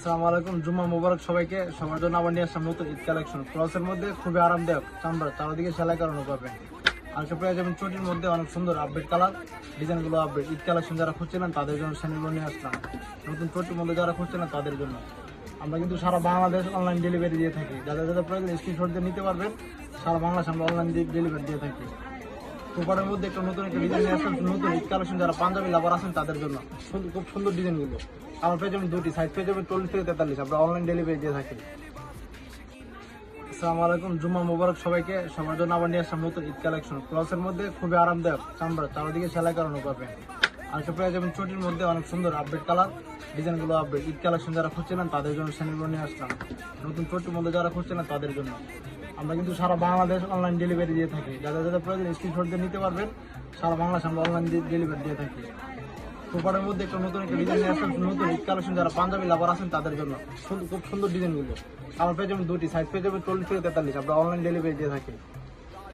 আসসালামু আলাইকুম, জুম্মা মোবারক সবাইকে। সবার জন্য আবার নিয়ে আসলাম নতুন ঈদ কালেকশন। ক্রসের মধ্যে খুবই আরামদায়ক, চামড়া চারদিকে সেলাই করানো পাবেন। আর সব পেয়ে যাবেন চটির মধ্যে অনেক সুন্দর আপডেট কালার, ডিজাইনগুলো আপডেট। ঈদ কালেকশন যারা খুঁজছিলেন তাদের জন্য চ্যানেলগুলো নিয়ে আসলাম। নতুন চটির মধ্যে যারা খুঁজছিলেন তাদের জন্য আমরা কিন্তু সারা বাংলাদেশ অনলাইন ডেলিভারি দিয়ে থাকি। যাদের যাদের প্রয়োজন স্ক্রিনশট দিয়ে নিতে পারবেন। সারা বাংলাদেশ আমরা অনলাইন ডেলিভারি দিয়ে থাকি। কোপারের মধ্যে নতুন একটা ডিজাইন নিয়ে আসলাম। নতুন ঈদ কালেকশন যারা পাঞ্জাবি লাভার আছেন তাদের জন্য খুব সুন্দর ডিজাইনগুলো। আমার পেয়ে যাবেন দুটি সাইজ, পেয়ে যাবেন 40 থেকে 43। আমরা অনলাইন ডেলিভারি দিয়ে থাকি। আসসালামু আলাইকুম, জুম্মা মোবারক সবাইকে। সবার জন্য আবার নিয়ে আসলাম নতুন ঈদ কালেকশন। ক্রসের মধ্যে খুবই আরামদায়ক, চামড়া চারদিকে সেলাই করানো পাবেন। আর সব পেয়ে যাবেন চটির মধ্যে অনেক সুন্দর আপডেট কালার, ডিজাইনগুলো আপডেট। ঈদ কালেকশন যারা খুঁজছিলেন তাদের জন্য চ্যানেলগুলো নিয়ে আসলাম। নতুন চটির মধ্যে যারা খুঁজছিলেন তাদের জন্য আমরা কিন্তু সারা বাংলাদেশ অনলাইন ডেলিভারি দিয়ে থাকি। যাদের যাদের প্রয়োজন স্ক্রিনশট দিয়ে নিতে পারবেন। সারা বাংলাদেশ আমরা অনলাইন ডেলিভারি দিয়ে থাকি। কোপারের মধ্যে নতুন একটা ডিজাইন নিয়ে আসলাম। নতুন ঈদ কালেকশন যারা পাঞ্জাবি লাভার আছেন তাদের জন্য খুব সুন্দর ডিজাইনগুলো। আমার পেয়ে যাবেন দুটি সাইজ, পেয়ে যাবেন 40 থেকে 43। আমরা অনলাইন ডেলিভারি দিয়ে থাকি।